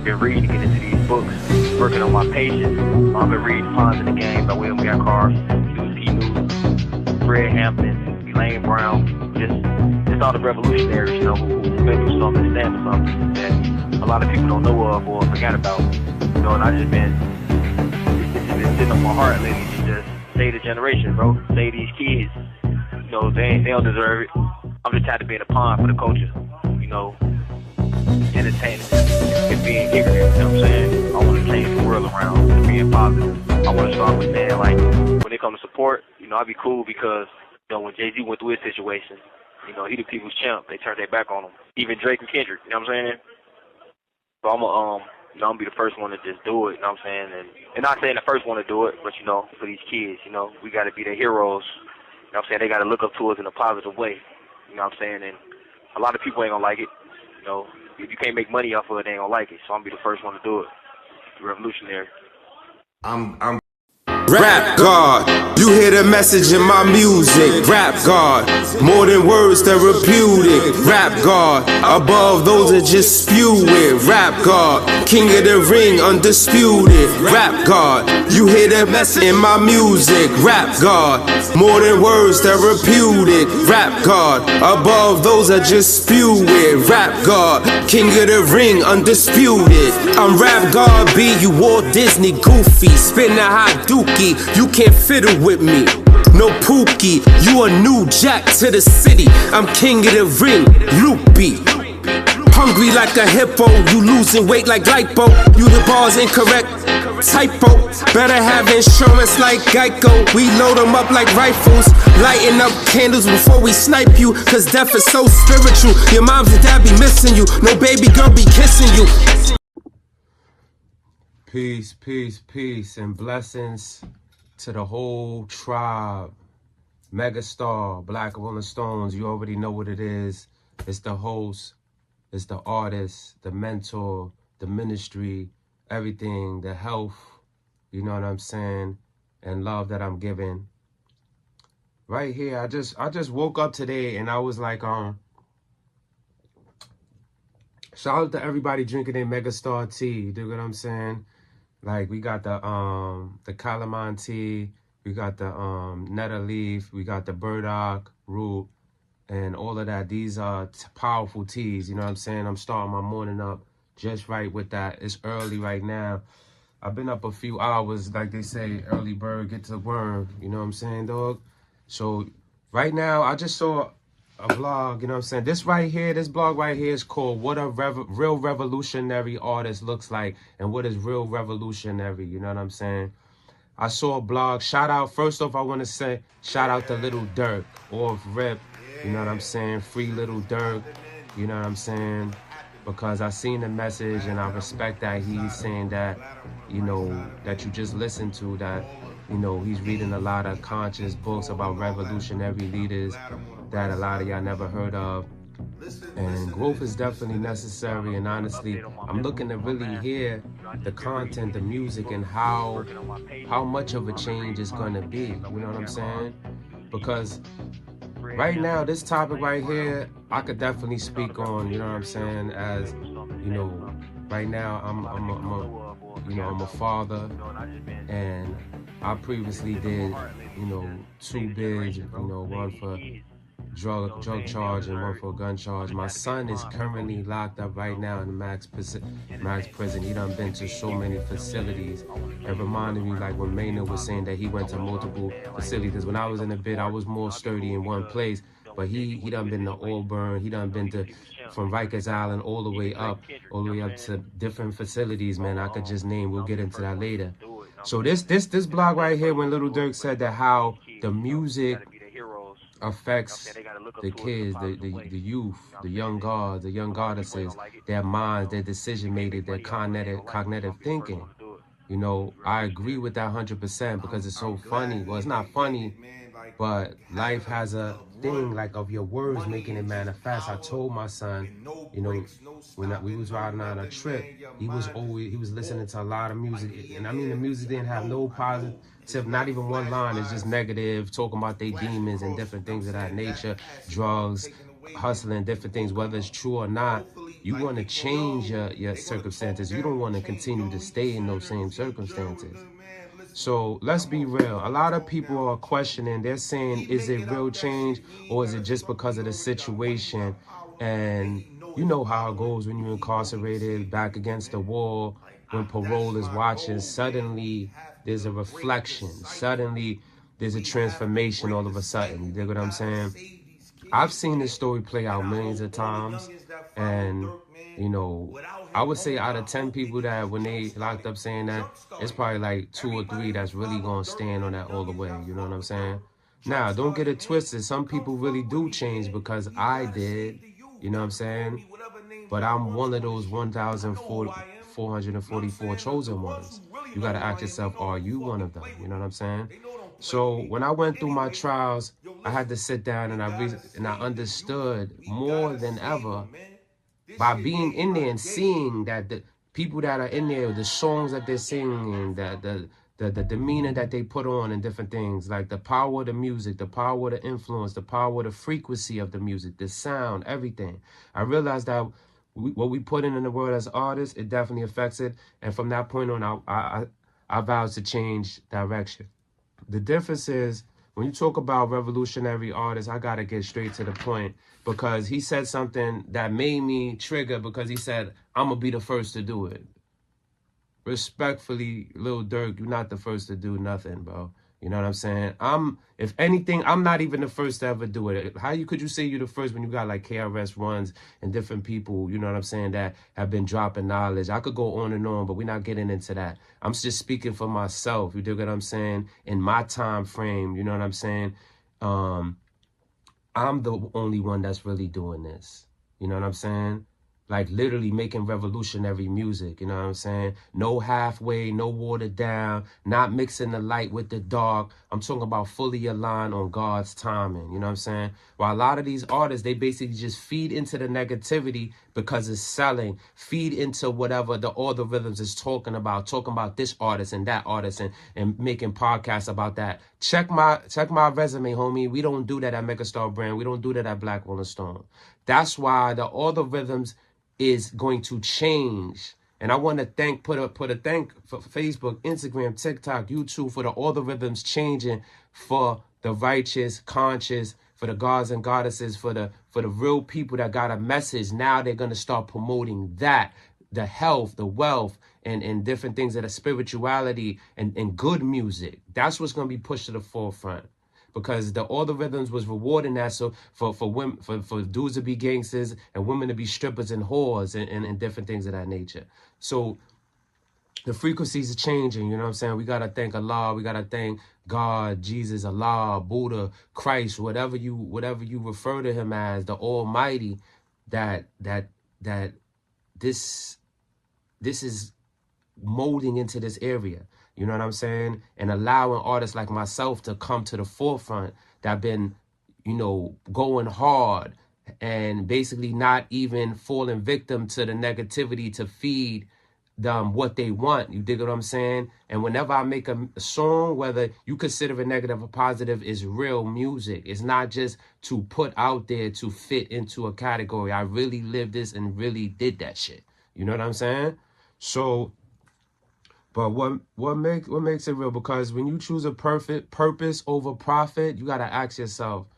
been reading to get into these books, working on my patience. I've been reading Ponds in the Game by William Cars, P. News, Fred Hampton, Elaine Brown, just all the revolutionaries, you know, who went through something, stand for something that a lot of people don't know of or forgot about. You know, and I just been, it's just been sitting on my heart lately to just save the generation, bro. Save these kids. You know, they don't deserve it. I'm just tired of being a pawn for the culture, you know, entertaining and being ignorant, you know what I'm saying? I want to change the world around and being positive. I want to start with saying, like, when it comes to support, you know, I'd be cool because, you know, when Jay-Z went through his situation, you know, he the people's champ. They turned their back on him. Even Drake and Kendrick, you know what I'm saying? So I'm gonna be the first one to just do it, you know what I'm saying? And not saying the first one to do it, but, you know, for these kids, you know, we got to be their heroes. You know what I'm saying? They got to look up to us in a positive way. You know what I'm saying? And a lot of people ain't going to like it. You know, if you can't make money off of it, they ain't going to like it. So I'm going to be the first one to do it. Revolutionary. I'm Rap God, you hear the message in my music. Rap God, more than words, therapeutic. Rap God, above those that just spew it. Rap God, king of the ring, undisputed. Rap God, you hear the message in my music. Rap God, more than words, therapeutic. Rap God, above those that just spew it. Rap God, king of the ring, undisputed. I'm Rap God B, you Walt Disney Goofy, spin a hot dookie. You can't fiddle with me, no Pookie. You a new jack to the city. I'm king of the ring, loopy. Hungry like a hippo, you losing weight like lipo. You the bars incorrect, typo. Better have insurance like Geico. We load them up like rifles, lighting up candles before we snipe you. Cause death is so spiritual. Your moms and dad be missing you. No baby girl be kissing you. Peace, peace, peace, and blessings to the whole tribe. Megastar, Black Rolling Stones, you already know what it is. It's the host, it's the artist, the mentor, the ministry, everything, the health, you know what I'm saying, and love that I'm giving. Right here, I just woke up today and I was like, shout out to everybody drinking their Megastar tea, you dig what I'm saying? Like, we got the calamine tea, we got the nettle leaf, we got the burdock root, and all of that. These are powerful teas, you know what I'm saying? I'm starting my morning up just right with that. It's early right now. I've been up a few hours, like they say, early bird gets the worm, you know what I'm saying, dog? So right now, I just saw a vlog, you know what I'm saying? This right here, this blog right here is called What a Real Revolutionary Artist Looks Like, and what is real revolutionary, you know what I'm saying? I saw a blog, shout out, first off, I want to say, shout out to Little Dirk, off rip, you know what I'm saying? Free Little Dirk, you know what I'm saying? Because I seen the message and I respect that he's saying that, you know, that you just listened to, that, you know, he's reading a lot of conscious books about revolutionary leaders that a lot of y'all never heard of. And growth is definitely necessary, and honestly, I'm looking to really hear the content, the music, and how much of a change it's gonna be, you know what I'm saying? Because right now, this topic right here, I could definitely speak on, you know what I'm saying, as, you know, right now, I'm a father, and I previously did, you know, 2 bids, you know, one for drug charge and one for gun charge. My son is currently locked up right now in the max prison. He done been to so many facilities. It reminded me like when Maynard was saying that he went to multiple facilities. When I was in the bid, I was more sturdy in one place. But he done been to Auburn. He done been to from Rikers Island all the way up to different facilities, man. I could just name. We'll get into that later. So this blog right here, when Little Dirk said that how the music affects the kids, the youth, the young gods, the young goddesses, their minds, their decision making, their cognitive thinking. You know, I agree with that 100% because it's so funny. Well, it's not funny, but life has a thing like of your words making it manifest. I told my son, you know, when we was riding on a trip, he was listening to a lot of music, and I mean the music didn't have no positive, not even one line. It's just negative, talking about their demons and different things of that nature, drugs, hustling, different things, whether it's true or not, you want to change your circumstances. You don't want to continue to stay in those same circumstances. So let's be real. A lot of people are questioning. They're saying, is it real change or is it just because of the situation? And you know how it goes when you're incarcerated, back against the wall, when parole is watching, suddenly there's a reflection. Suddenly there's a transformation all of a sudden. You dig what I'm saying? I've seen this story play out millions of times. And, you know, I would say out of 10 people that when they locked up saying that, it's probably like 2 or 3 that's really going to stand on that all the way. You know what I'm saying? Now, don't get it twisted. Some people really do change because I did. You know what I'm saying? But I'm one of those 1,444 chosen ones. You got to ask yourself, are you one of them? You know what I'm saying? So when I went through my trials, I had to sit down and I understood more than ever by being in there and seeing that the people that are in there, the songs that they're singing, the demeanor that they put on and different things, like the power of the music, the power of the influence, the power of the frequency of the music, the sound, everything. I realized that what we put in the world as artists, it definitely affects it. And from that point on, I vowed to change direction. The difference is, when you talk about revolutionary artists, I got to get straight to the point, because he said something that made me trigger, because he said, I'm going to be the first to do it. Respectfully, Lil Durk, you're not the first to do nothing, bro. You know what I'm saying? If anything, I'm not even the first to ever do it. Could you say you're the first when you got like KRS Ones and different people, you know what I'm saying, that have been dropping knowledge? I could go on and on, but we're not getting into that. I'm just speaking for myself, you dig what I'm saying? In my time frame, you know what I'm saying? I'm the only one that's really doing this. You know what I'm saying? Like literally making revolutionary music, you know what I'm saying? No halfway, no watered down, not mixing the light with the dark. I'm talking about fully aligned on God's timing, you know what I'm saying? While a lot of these artists, they basically just feed into the negativity because it's selling, feed into whatever all the rhythms is talking about this artist and that artist and making podcasts about that. Check my resume, homie. We don't do that at Megastar Brand. We don't do that at Black Rolling Stone. That's why all the rhythms is going to change. And I want to put a thank for Facebook, Instagram, TikTok, YouTube for all the rhythms changing for the righteous, conscious, for the gods and goddesses, for the real people that got a message. Now they're going to start promoting that, the health, the wealth, and different things that are spirituality and good music. That's what's going to be pushed to the forefront. Because all the rhythms was rewarding that, so for women, for dudes to be gangsters and women to be strippers and whores and different things of that nature. So the frequencies are changing, you know what I'm saying? We gotta thank Allah, we gotta thank God, Jesus, Allah, Buddha, Christ, whatever you refer to him as, the Almighty, that this is molding into this area. You know what I'm saying? And allowing artists like myself to come to the forefront that have been, you know, going hard and basically not even falling victim to the negativity to feed them what they want. You dig what I'm saying? And whenever I make a song, whether you consider it negative or positive, is real music. It's not just to put out there to fit into a category. I really lived this and really did that shit. You know what I'm saying? So, but what makes it real? Because when you choose a perfect purpose over profit, you got to ask yourself,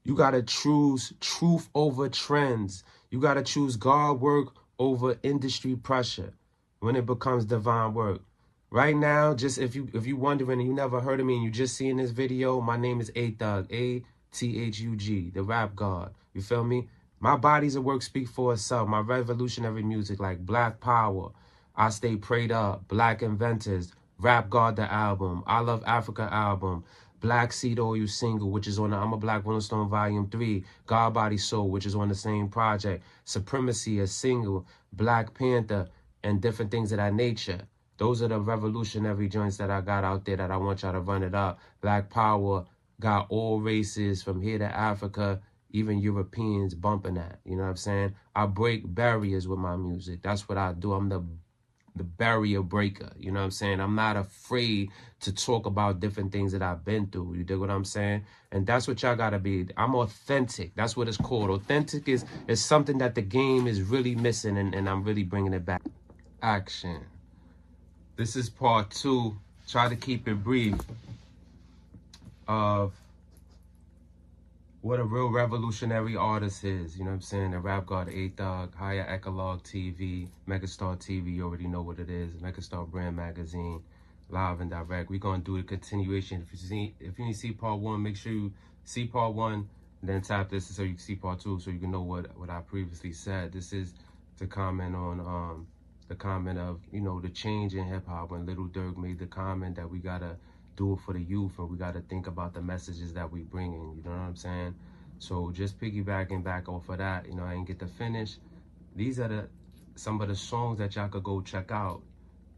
you got to choose truth over trends. You got to choose God work over industry pressure when it becomes divine work. Right now, just if you wondering and you never heard of me and you just seeing this video, my name is AThug, AThug, the Rap God. You feel me? My body's a work speak for itself. My revolutionary music like Black Power, I Stay Prayed Up, Black Inventors, Rap God the album, I Love Africa album, Black Seed Oil single, which is on the I'm a Black Rolling Stone Volume 3, God Body Soul, which is on the same project, Supremacy, a single, Black Panther, and different things of that nature. Those are the revolutionary joints that I got out there that I want y'all to run it up. Black Power got all races from here to Africa, even Europeans bumping that. You know what I'm saying? I break barriers with my music. That's what I do. I'm the the barrier breaker. You know what I'm saying? I'm not afraid to talk about different things that I've been through. You dig what I'm saying? And that's what y'all gotta be. I'm authentic. That's what it's called. Authentic is something that the game is really missing, and I'm really bringing it back. Action. This is part 2. Try to keep it brief of what a real revolutionary artist is. You know what I'm saying? The Rap God AThug, Higher Ecologue TV, Megastar TV, you already know what it is. Megastar Brand Magazine, live and direct. We're gonna do a continuation. If you need to see part 1, make sure you see part 1, then tap this so you can see part 2, so you can know what I previously said. This is to comment on the comment of, you know, the change in hip hop when Little Durk made the comment that we gotta do it for the youth, and we got to think about the messages that we bring in, you know what I'm saying? So just piggybacking back off of that, you know, I didn't get to finish. These are some of the songs that y'all could go check out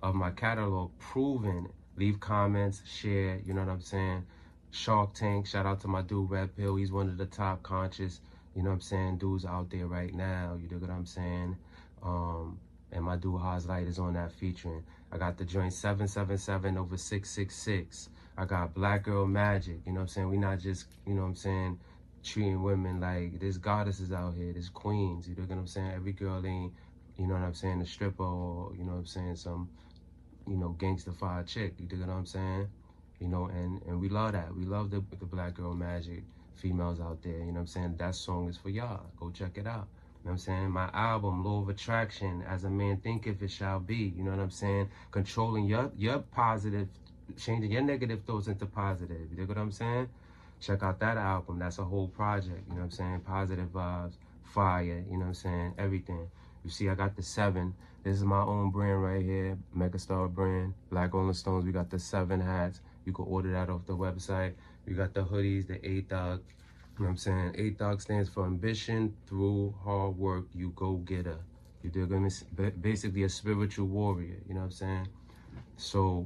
of my catalog, proven. Leave comments, share, you know what I'm saying? Shark Tank, shout out to my dude Red Pill. He's one of the top conscious, you know what I'm saying, dudes out there right now, you dig what I'm saying? And my dude Light is on that featuring. I got the joint 777 over 666. I got Black Girl Magic, you know what I'm saying? We not just, you know what I'm saying, treating women like there's goddesses out here, there's queens, you know what I'm saying? Every girl ain't, you know what I'm saying, a stripper or, you know what I'm saying, some, you know, gangster-fied chick, you dig what I'm saying? You know, and we love that. We love the Black Girl Magic females out there, you know what I'm saying? That song is for y'all. Go check it out. You know what I'm saying? My album, Law of Attraction, As a Man Thinketh It Shall Be. You know what I'm saying? Controlling your positive, changing your negative thoughts into positive. You know what I'm saying? Check out that album. That's a whole project. You know what I'm saying? Positive vibes, fire, you know what I'm saying? Everything. You see, I got the 7. This is my own brand right here. Megastar brand. Black Rolling Stones. We got the 7 hats. You can order that off the website. We got the hoodies, the AThug. You know what I'm saying? AThug stands for ambition through hard work. You go getter. You dig me? Basically a spiritual warrior. You know what I'm saying? So,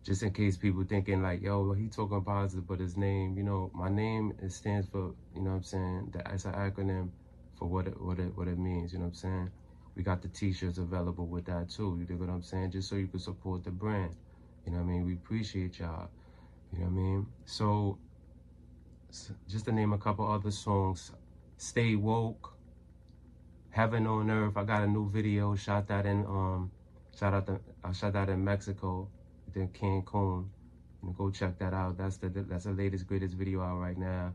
just in case people thinking like, yo, he talking positive, but his name, you know, my name, it stands for, you know what I'm saying? It's an acronym for what it means. You know what I'm saying? We got the t-shirts available with that too. You dig what I'm saying? Just so you can support the brand. You know what I mean? We appreciate y'all. You know what I mean? So, just to name a couple other songs, Stay Woke, Heaven on Earth. I got a new video, shot that in I shot that in Mexico, then Cancun. You know, go check that out. That's the latest greatest video out right now.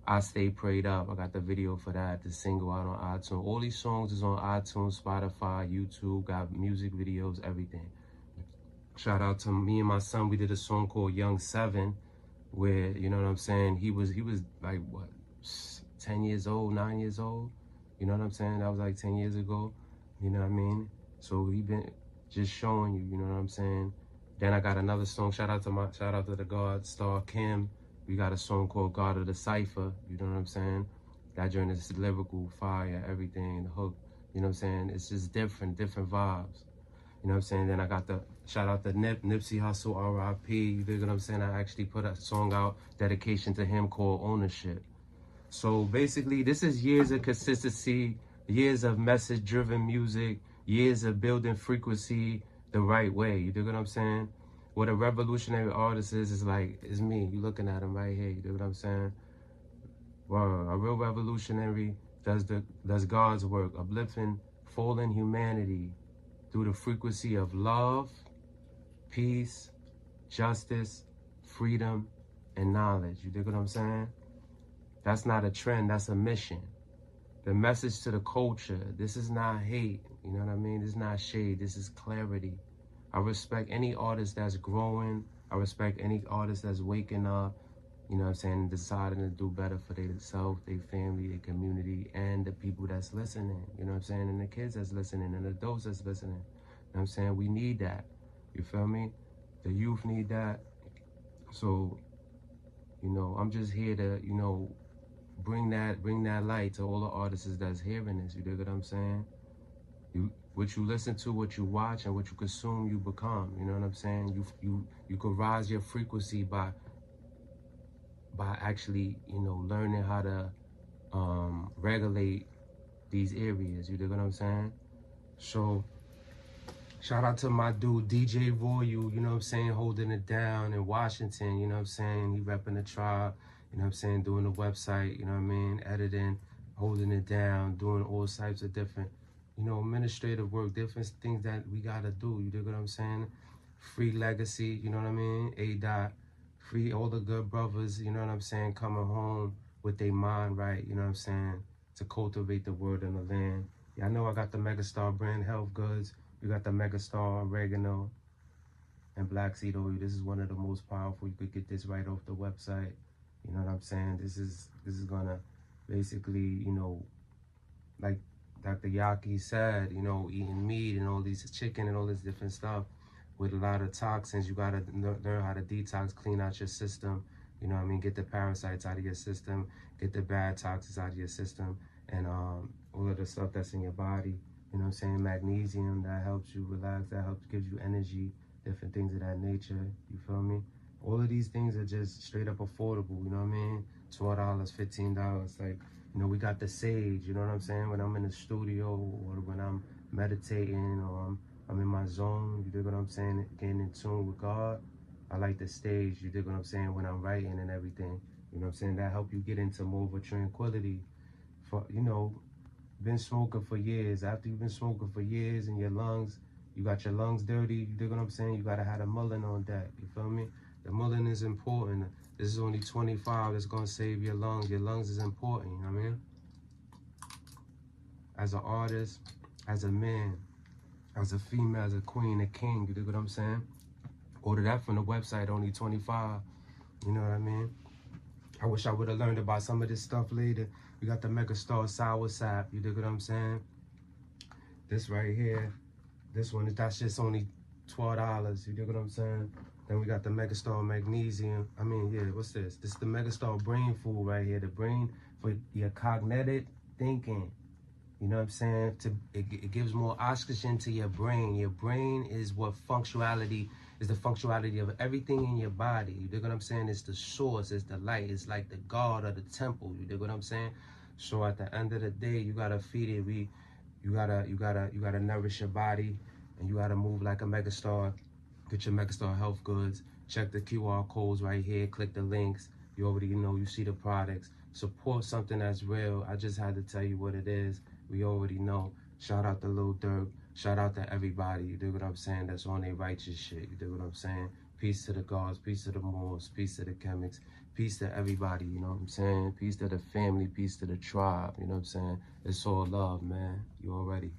I Stay Prayed Up. I got the video for that, the single out on iTunes. All these songs is on iTunes, Spotify, YouTube, got music videos, everything. Shout out to me and my son. We did a song called Young 7. Where, you know what I'm saying, he was like, what, 10 years old, 9 years old, you know what I'm saying? That was like 10 years ago, you know what I mean? So he been just showing you, you know what I'm saying? Then I got another song, shout out to the God Star Kim. We got a song called God of the Cypher, you know what I'm saying? That joint is lyrical, fire, everything, the hook, you know what I'm saying? It's just different vibes. You know what I'm saying? Then I got the shout out to Nipsey Hussle, R.I.P. You dig what I'm saying? I actually put a song out, dedication to him, called Ownership. So basically, this is years of consistency, years of message-driven music, years of building frequency the right way. You dig what I'm saying? What a revolutionary artist is like, it's me. You looking at him right here. You dig what I'm saying? Well, a real revolutionary does God's work, uplifting fallen humanity through the frequency of love, peace, justice, freedom, and knowledge. You dig what I'm saying? That's not a trend, that's a mission. The message to the culture, this is not hate, you know what I mean? This is not shade, this is clarity. I respect any artist that's growing. I respect any artist that's waking up, you know what I'm saying, deciding to do better for themselves, their family, their community, and the people that's listening, you know what I'm saying, and the kids that's listening, and the adults that's listening. You know what I'm saying? We need that. You feel me? The youth need that. So, you know, I'm just here to, you know, bring that light to all the artists that's hearing this. You dig what I'm saying? What you listen to, what you watch, and what you consume, you become. You know what I'm saying? You could rise your frequency by actually, you know, learning how to regulate these areas. You dig what I'm saying? So Shout out to my dude, DJ Royal, you know what I'm saying, holding it down in Washington, you know what I'm saying? He repping the tribe, you know what I'm saying, doing the website, you know what I mean, editing, holding it down, doing all types of different, you know, administrative work, different things that we gotta do, you dig what I'm saying? Free legacy, you know what I mean? A-Dot, free all the good brothers, you know what I'm saying, coming home with their mind right, you know what I'm saying, to cultivate the word in the land. Yeah, I know I got the Megastar brand health goods. You got the Megastar oregano and black seed oil. This is one of the most powerful. You could get this right off the website. You know what I'm saying? This is gonna basically, you know, like Dr. Yaki said, you know, eating meat and all these chicken and all this different stuff with a lot of toxins. You gotta learn how to detox, clean out your system. You know what I mean? Get the parasites out of your system, get the bad toxins out of your system, and all of the stuff that's in your body. You know what I'm saying? Magnesium, that helps you relax, that helps, gives you energy, different things of that nature. You feel me? All of these things are just straight up affordable, you know what I mean? $12, $15, like, you know, we got the sage, you know what I'm saying? When I'm in the studio or when I'm meditating or I'm in my zone, you dig what I'm saying? Getting in tune with God. I like the stage, you dig what I'm saying? When I'm writing and everything, you know what I'm saying? That help you get into more of a tranquility. For, you know, been smoking for years. After you've been smoking for years and your lungs, you got your lungs dirty, you dig what I'm saying? You gotta have a mullein on deck, you feel me? The mullein is important. This is only 25 that's gonna save your lungs. Your lungs is important, you know what I mean? As an artist, as a man, as a female, as a queen, a king, you dig what I'm saying? Order that from the website, only 25, you know what I mean? I wish I would have learned about some of this stuff later. We got the Megastar Sour Sap, you dig what I'm saying? This right here, this one, that's just only $12, you dig what I'm saying? Then we got the Megastar Magnesium. I mean, yeah, what's this? This is the Megastar Brain Food right here. The brain for your cognitive thinking. You know what I'm saying? It gives more oxygen to your brain. Your brain is what is the functionality of everything in your body. You dig what I'm saying? It's the source, it's the light, it's like the God of the temple. You dig what I'm saying? So at the end of the day, you gotta feed it. You gotta nourish your body, and you gotta move like a Megastar. Get your Megastar health goods. Check the QR codes right here. Click the links. You already know. You see the products. Support something that's real. I just had to tell you what it is. We already know. Shout out to Lil Durk. Shout out to everybody. You dig what I'm saying? That's on their righteous shit. You dig what I'm saying? Peace to the gods. Peace to the Moors. Peace to the chemics. Peace to everybody. You know what I'm saying? Peace to the family. Peace to the tribe. You know what I'm saying? It's all love, man. You already.